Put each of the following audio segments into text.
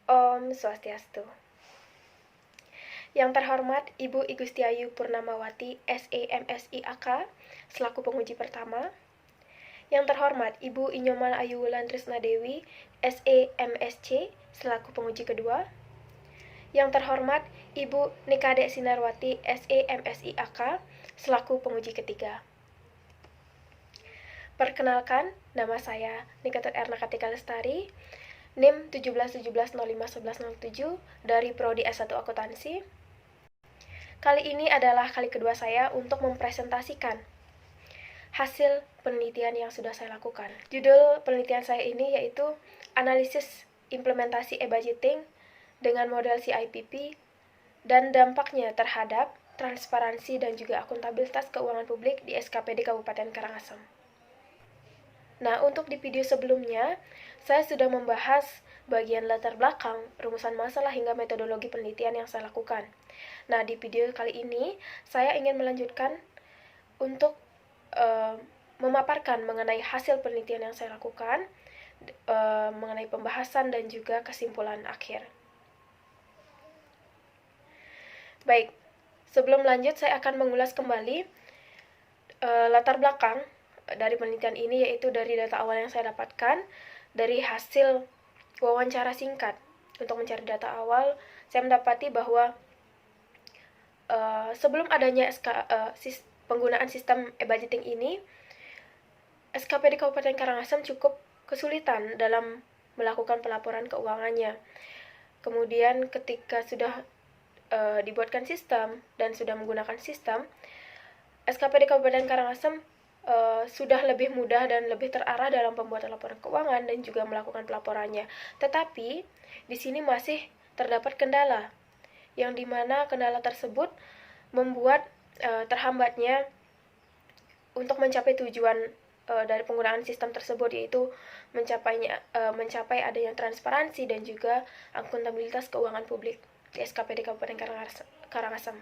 Om Swastiastu. Yang terhormat Ibu I Gustiayu Purnamawati, SE MSI AK, selaku penguji pertama. Yang terhormat Ibu Inyoman Ayu Wulan Trisna Dewi, SE MSC, selaku penguji kedua. Yang terhormat Ibu Nikade Sinarwati, SE MSI AK, selaku penguji ketiga. Perkenalkan, nama saya Nikatut Erna Kartika Lestari, NIM 1717051107 dari Prodi S1 Akuntansi. Kali ini adalah kali kedua saya untuk mempresentasikan hasil penelitian yang sudah saya lakukan. Judul penelitian saya ini yaitu Analisis Implementasi e-Budgeting dengan model CIPP dan dampaknya terhadap transparansi dan juga akuntabilitas keuangan publik di SKPD Kabupaten Karangasem. Nah, untuk di video sebelumnya, saya sudah membahas bagian latar belakang, rumusan masalah, hingga metodologi penelitian yang saya lakukan. Nah, di video kali ini, saya ingin melanjutkan untuk memaparkan mengenai hasil penelitian yang saya lakukan, mengenai pembahasan dan juga kesimpulan akhir. Baik, sebelum lanjut, saya akan mengulas kembali latar belakang dari penelitian ini, yaitu dari data awal yang saya dapatkan dari hasil wawancara singkat. Untuk mencari data awal, saya mendapati bahwa sebelum adanya penggunaan sistem e-budgeting ini, SKPD Kabupaten Karangasem cukup kesulitan dalam melakukan pelaporan keuangannya. Kemudian ketika sudah dibuatkan sistem dan sudah menggunakan sistem, SKPD Kabupaten Karangasem sudah lebih mudah dan lebih terarah dalam pembuatan laporan keuangan dan juga melakukan pelaporannya. Tetapi di sini masih terdapat kendala, yang dimana kendala tersebut membuat terhambatnya untuk mencapai tujuan dari penggunaan sistem tersebut, yaitu mencapai adanya transparansi dan juga akuntabilitas keuangan publik di SKPD Kabupaten Karangasem.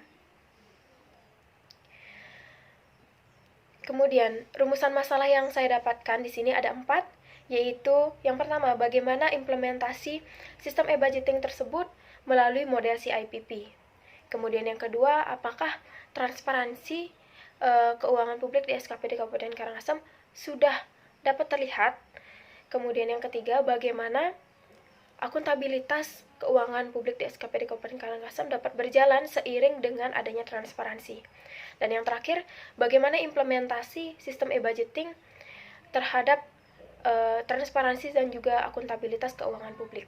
Kemudian, rumusan masalah yang saya dapatkan di sini ada 4, yaitu yang pertama, bagaimana implementasi sistem e-budgeting tersebut melalui model CIPP. Kemudian yang kedua, apakah transparansi keuangan publik di SKPD Kabupaten Karangasem sudah dapat terlihat. Kemudian yang ketiga, bagaimana akuntabilitas keuangan publik di SKPD Kabupaten Karangasem dapat berjalan seiring dengan adanya transparansi. Dan yang terakhir, bagaimana implementasi sistem e-budgeting terhadap transparansi dan juga akuntabilitas keuangan publik.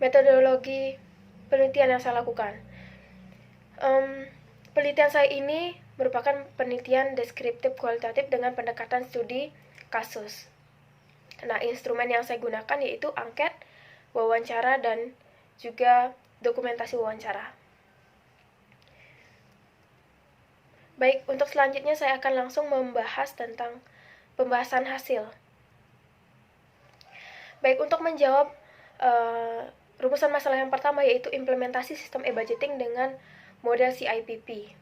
Metodologi penelitian yang saya lakukan. Penelitian saya ini merupakan penelitian deskriptif kualitatif dengan pendekatan studi kasus. Nah, instrumen yang saya gunakan yaitu angket, wawancara, dan juga dokumentasi wawancara. Baik, untuk selanjutnya saya akan langsung membahas tentang pembahasan hasil. Baik, untuk menjawab rumusan masalah yang pertama, yaitu implementasi sistem e-budgeting dengan model CIPP.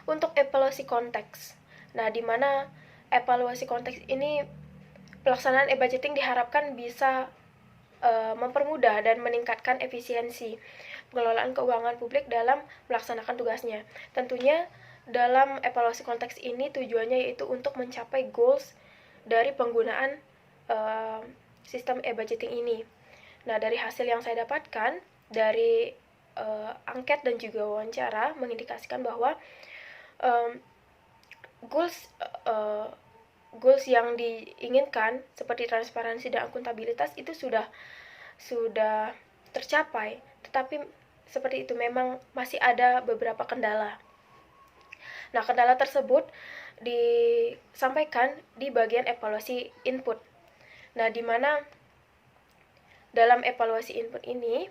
Untuk evaluasi konteks. Nah, di mana evaluasi konteks ini pelaksanaan e-budgeting diharapkan bisa mempermudah dan meningkatkan efisiensi pengelolaan keuangan publik dalam melaksanakan tugasnya. Tentunya dalam evaluasi konteks ini tujuannya yaitu untuk mencapai goals dari penggunaan sistem e-budgeting ini. Nah, dari hasil yang saya dapatkan dari angket dan juga wawancara mengindikasikan bahwa goals yang diinginkan seperti transparansi dan akuntabilitas itu sudah tercapai, tetapi seperti itu memang masih ada beberapa kendala. Nah, kendala tersebut disampaikan di bagian evaluasi input. Nah, di mana dalam evaluasi input ini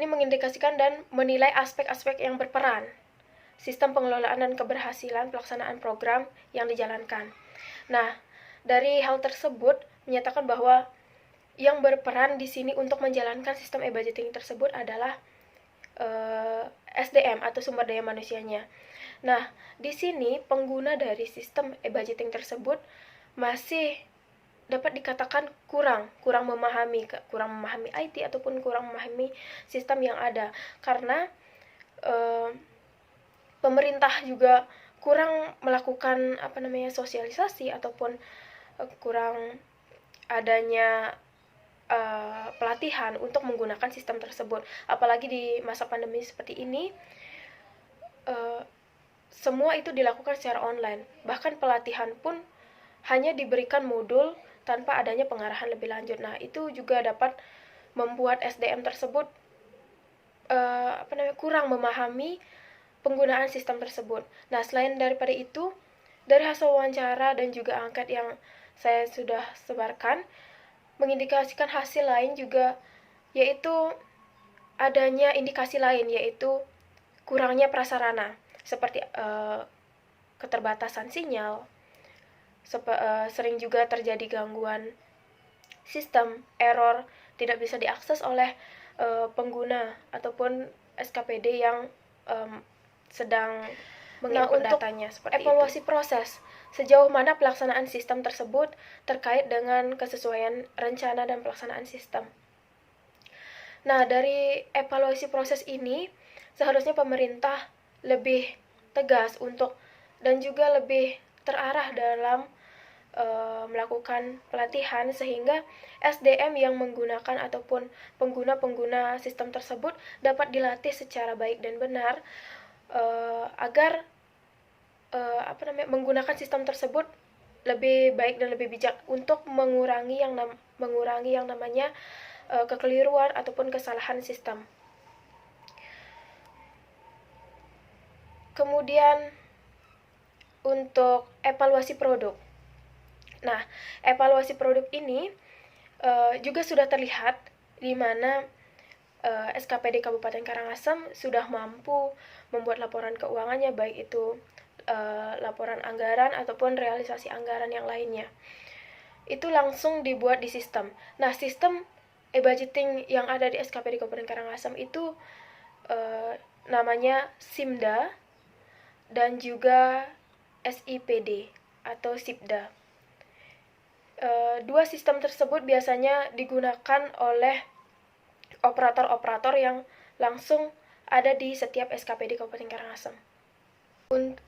mengindikasikan dan menilai aspek-aspek yang berperan sistem pengelolaan dan keberhasilan pelaksanaan program yang dijalankan. Nah, dari hal tersebut menyatakan bahwa yang berperan di sini untuk menjalankan sistem e-budgeting tersebut adalah SDM atau sumber daya manusianya. Nah, di sini pengguna dari sistem e-budgeting tersebut masih dapat dikatakan kurang memahami IT ataupun kurang memahami sistem yang ada, karena pemerintah juga kurang melakukan sosialisasi ataupun kurang adanya pelatihan untuk menggunakan sistem tersebut. Apalagi di masa pandemi seperti ini, semua itu dilakukan secara online. Bahkan pelatihan pun hanya diberikan modul tanpa adanya pengarahan lebih lanjut. Nah, itu juga dapat membuat SDM tersebut kurang memahami penggunaan sistem tersebut. Nah, selain daripada itu, dari hasil wawancara dan juga angket yang saya sudah sebarkan, mengindikasikan hasil lain juga, yaitu adanya indikasi lain, yaitu kurangnya prasarana, seperti keterbatasan sinyal, sering juga terjadi gangguan sistem, error, tidak bisa diakses oleh pengguna ataupun SKPD yang sedang menginput datanya. Seperti evaluasi itu. Proses, sejauh mana pelaksanaan sistem tersebut terkait dengan kesesuaian rencana dan pelaksanaan sistem. Nah, dari evaluasi proses ini, seharusnya pemerintah lebih tegas untuk dan juga lebih terarah dalam melakukan pelatihan, sehingga SDM yang menggunakan ataupun pengguna-pengguna sistem tersebut dapat dilatih secara baik dan benar, agar menggunakan sistem tersebut lebih baik dan lebih bijak untuk mengurangi yang namanya kekeliruan ataupun kesalahan sistem. Kemudian untuk evaluasi produk. Nah, evaluasi produk ini juga sudah terlihat di mana SKPD Kabupaten Karangasem sudah mampu membuat laporan keuangannya, baik itu laporan anggaran ataupun realisasi anggaran yang lainnya. Itu langsung dibuat di sistem. Nah, sistem e-budgeting yang ada di SKPD Kabupaten Karangasem itu namanya SIMDA dan juga SIPD atau SIPDA. Dua sistem tersebut biasanya digunakan oleh operator-operator yang langsung ada di setiap SKPD Kabupaten Karangasem.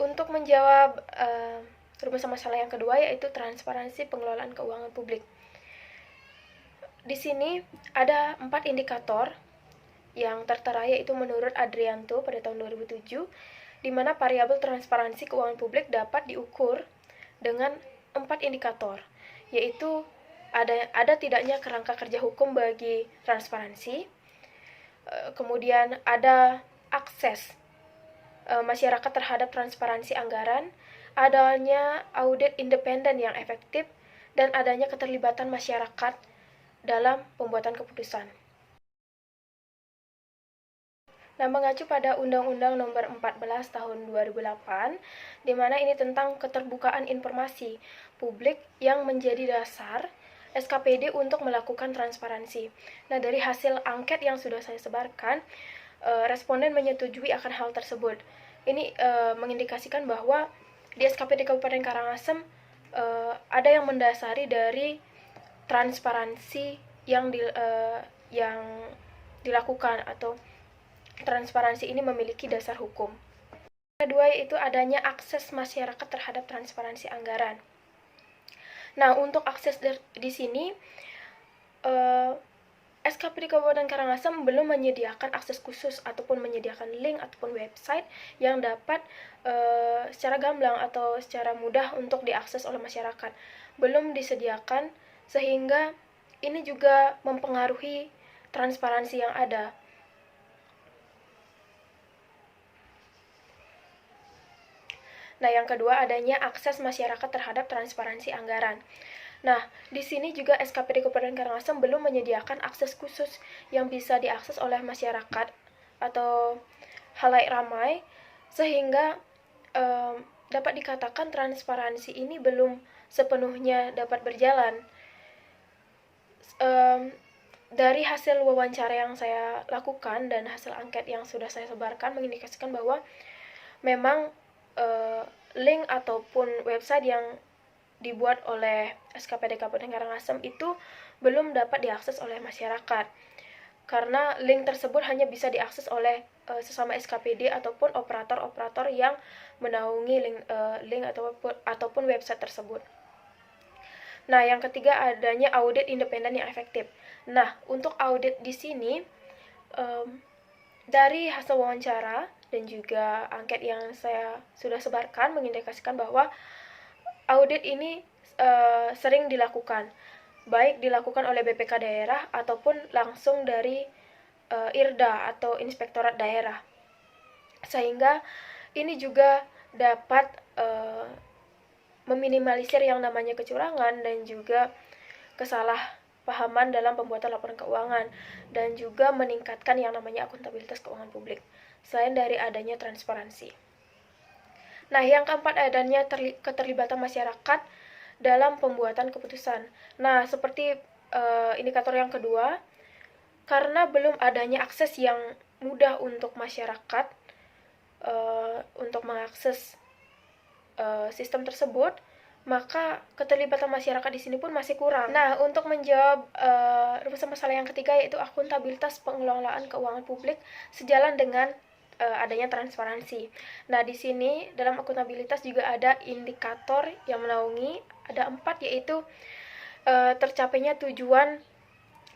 Untuk menjawab rumusan masalah yang kedua, yaitu transparansi pengelolaan keuangan publik. Di sini ada 4 indikator yang tertera, yaitu menurut Adrianto pada tahun 2007, di mana variabel transparansi keuangan publik dapat diukur dengan 4 indikator, yaitu ada tidaknya kerangka kerja hukum bagi transparansi, kemudian ada akses masyarakat terhadap transparansi anggaran, adanya audit independen yang efektif, dan adanya keterlibatan masyarakat dalam pembuatan keputusan. Nah, mengacu pada Undang-Undang Nomor 14 Tahun 2008, di mana ini tentang keterbukaan informasi publik yang menjadi dasar SKPD untuk melakukan transparansi. Nah, dari hasil angket yang sudah saya sebarkan, responden menyetujui akan hal tersebut. Ini mengindikasikan bahwa di SKPD Kabupaten Karangasem ada yang mendasari dari transparansi yang dilakukan, atau transparansi ini memiliki dasar hukum. Kedua, yaitu adanya akses masyarakat terhadap transparansi anggaran. Nah, untuk akses di sini SKPD Kabupaten Karangasem belum menyediakan akses khusus ataupun menyediakan link ataupun website yang dapat secara gamblang atau secara mudah untuk diakses oleh masyarakat. Belum disediakan, sehingga ini juga mempengaruhi transparansi yang ada. Nah, yang kedua, adanya akses masyarakat terhadap transparansi anggaran. Nah, di sini juga SKPD Kabupaten Karangasem belum menyediakan akses khusus yang bisa diakses oleh masyarakat atau halayak ramai, sehingga dapat dikatakan transparansi ini belum sepenuhnya dapat berjalan. Dari hasil wawancara yang saya lakukan dan hasil angket yang sudah saya sebarkan mengindikasikan bahwa memang link ataupun website yang dibuat oleh SKPD Kabupaten Karangasem itu belum dapat diakses oleh masyarakat, karena link tersebut hanya bisa diakses oleh sesama SKPD ataupun operator-operator yang menaungi link ataupun website tersebut. Nah, yang ketiga adanya audit independen yang efektif. Nah, untuk audit di sini dari hasil wawancara dan juga angket yang saya sudah sebarkan mengindikasikan bahwa audit ini sering dilakukan, baik dilakukan oleh BPK daerah ataupun langsung dari IRDA atau Inspektorat Daerah. Sehingga ini juga dapat meminimalisir yang namanya kecurangan dan juga kesalahpahaman dalam pembuatan laporan keuangan, dan juga meningkatkan yang namanya akuntabilitas keuangan publik, selain dari adanya transparansi. Nah, yang keempat adanya keterlibatan masyarakat dalam pembuatan keputusan. Nah, seperti indikator yang kedua, karena belum adanya akses yang mudah untuk masyarakat untuk mengakses sistem tersebut, maka keterlibatan masyarakat di sini pun masih kurang. Nah, untuk menjawab rumusan masalah yang ketiga, yaitu akuntabilitas pengelolaan keuangan publik sejalan dengan adanya transparansi. Nah, di sini dalam akuntabilitas juga ada indikator yang menaungi, ada 4, yaitu tercapainya tujuan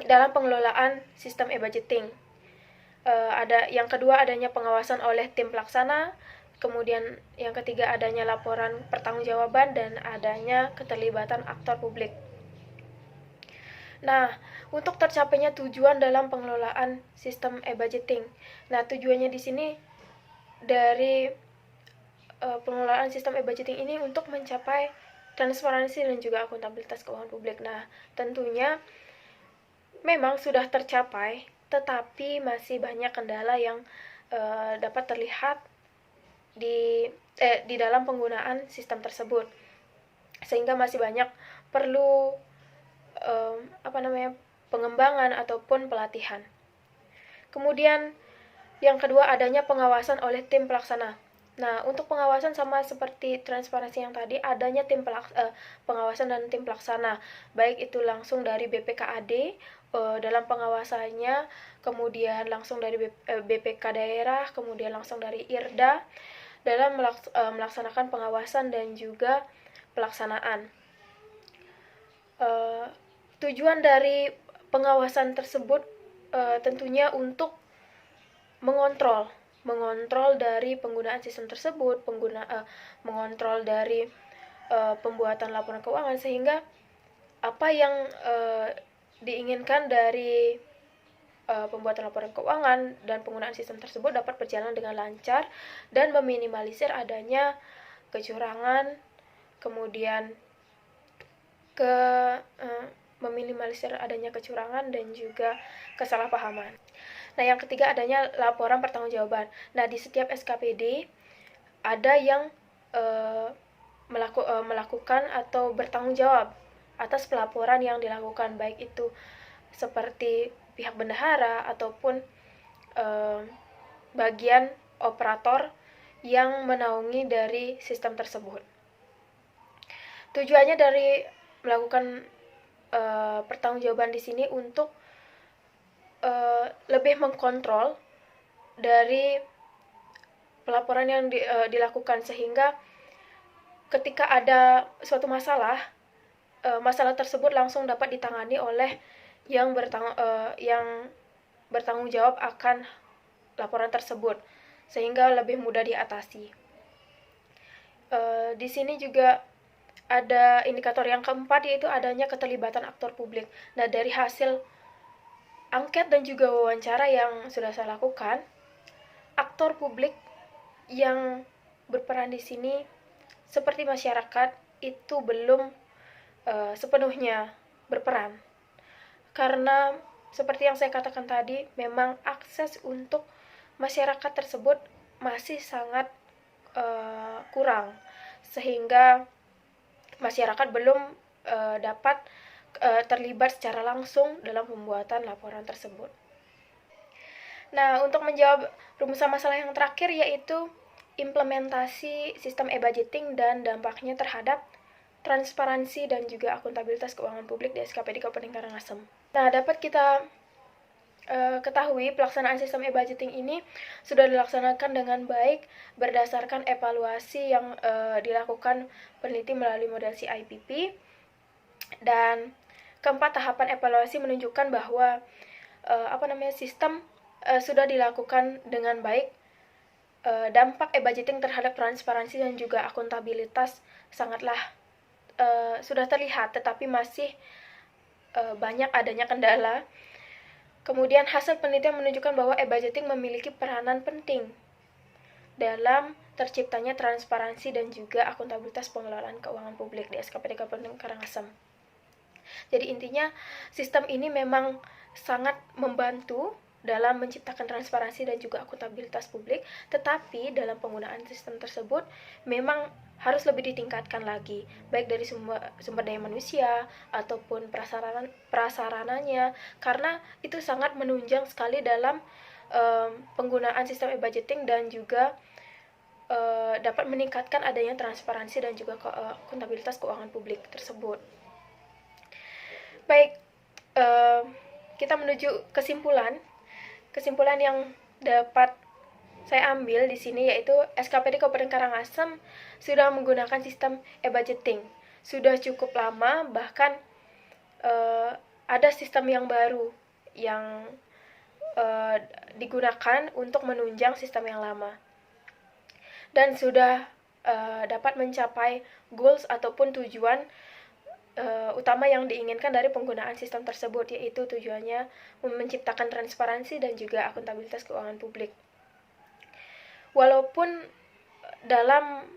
dalam pengelolaan sistem e-budgeting. Ada yang kedua adanya pengawasan oleh tim pelaksana, kemudian yang ketiga adanya laporan pertanggungjawaban, dan adanya keterlibatan aktor publik. Nah, untuk tercapainya tujuan dalam pengelolaan sistem e-budgeting. Nah, tujuannya di sini dari pengelolaan sistem e-budgeting ini untuk mencapai transparansi dan juga akuntabilitas keuangan publik. Nah, tentunya memang sudah tercapai, tetapi masih banyak kendala yang dapat terlihat di dalam penggunaan sistem tersebut, sehingga masih banyak perlu pengembangan ataupun pelatihan. Kemudian yang kedua adanya pengawasan oleh tim pelaksana. Nah, untuk pengawasan sama seperti transparansi yang tadi, adanya pengawasan dan tim pelaksana, baik itu langsung dari BPKAD dalam pengawasannya, kemudian langsung dari BPK daerah, kemudian langsung dari IRDA dalam melaksanakan pengawasan dan juga pelaksanaan. Tujuan dari pengawasan tersebut tentunya untuk mengontrol dari penggunaan sistem tersebut, mengontrol dari pembuatan laporan keuangan, sehingga apa yang diinginkan dari pembuatan laporan keuangan dan penggunaan sistem tersebut dapat berjalan dengan lancar dan meminimalisir adanya kecurangan, kemudian meminimalisir adanya kecurangan dan juga kesalahpahaman. Nah, yang ketiga adanya laporan pertanggungjawaban. Nah, di setiap SKPD ada yang melakukan atau bertanggung jawab atas pelaporan yang dilakukan, baik itu seperti pihak bendahara ataupun bagian operator yang menaungi dari sistem tersebut. Tujuannya dari melakukan pertanggungjawaban di sini untuk lebih mengkontrol dari pelaporan yang dilakukan, sehingga ketika ada suatu masalah, masalah tersebut langsung dapat ditangani oleh yang bertanggung jawab akan laporan tersebut, sehingga lebih mudah diatasi. Di sini juga ada indikator yang keempat, yaitu adanya keterlibatan aktor publik. Nah, dari hasil angket dan juga wawancara yang sudah saya lakukan, aktor publik yang berperan di sini seperti masyarakat itu belum sepenuhnya berperan, karena seperti yang saya katakan tadi, memang akses untuk masyarakat tersebut masih sangat kurang, sehingga masyarakat belum dapat terlibat secara langsung dalam pembuatan laporan tersebut. Nah, untuk menjawab rumusan masalah yang terakhir, yaitu implementasi sistem e-budgeting dan dampaknya terhadap transparansi dan juga akuntabilitas keuangan publik di SKPD Kabupaten Karangasem. Nah, dapat kita ketahui pelaksanaan sistem e-budgeting ini sudah dilaksanakan dengan baik berdasarkan evaluasi yang dilakukan peneliti melalui model CIPP. Dan keempat, tahapan evaluasi menunjukkan bahwa sistem sudah dilakukan dengan baik. Dampak e-budgeting terhadap transparansi dan juga akuntabilitas sangatlah sudah terlihat, tetapi masih banyak adanya kendala. Kemudian hasil penelitian menunjukkan bahwa e-budgeting memiliki peranan penting dalam terciptanya transparansi dan juga akuntabilitas pengelolaan keuangan publik di SKPD Kabupaten Karangasem. Jadi intinya sistem ini memang sangat membantu dalam menciptakan transparansi dan juga akuntabilitas publik, tetapi dalam penggunaan sistem tersebut memang harus lebih ditingkatkan lagi, baik dari sumber daya manusia ataupun prasarananya, karena itu sangat menunjang sekali dalam penggunaan sistem e-budgeting dan juga dapat meningkatkan adanya transparansi dan juga akuntabilitas keuangan publik tersebut. Baik, kita menuju kesimpulan yang dapat saya ambil di sini, yaitu SKPD Kabupaten Karangasem sudah menggunakan sistem e-budgeting sudah cukup lama, bahkan ada sistem yang baru yang digunakan untuk menunjang sistem yang lama, dan sudah dapat mencapai goals ataupun tujuan utama yang diinginkan dari penggunaan sistem tersebut, yaitu tujuannya menciptakan transparansi dan juga akuntabilitas keuangan publik. Walaupun dalam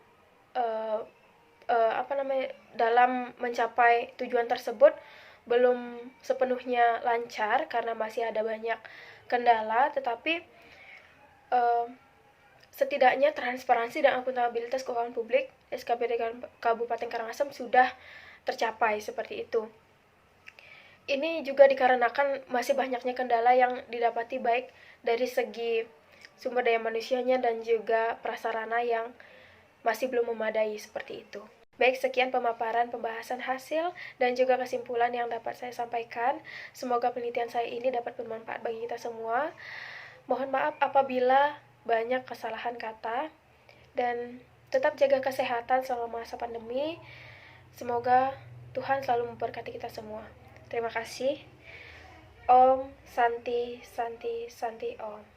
dalam mencapai tujuan tersebut belum sepenuhnya lancar karena masih ada banyak kendala, tetapi setidaknya transparansi dan akuntabilitas keuangan publik SKPD Kabupaten Karangasem sudah tercapai seperti itu. Ini juga dikarenakan masih banyaknya kendala yang didapati, baik dari segi sumber daya manusianya dan juga prasarana yang masih belum memadai seperti itu. Baik, sekian pemaparan pembahasan hasil dan juga kesimpulan yang dapat saya sampaikan. Semoga penelitian saya ini dapat bermanfaat bagi kita semua. Mohon maaf apabila banyak kesalahan kata, dan tetap jaga kesehatan selama masa pandemi. Semoga Tuhan selalu memberkati kita semua. Terima kasih. Om Santi Santi Santi Om.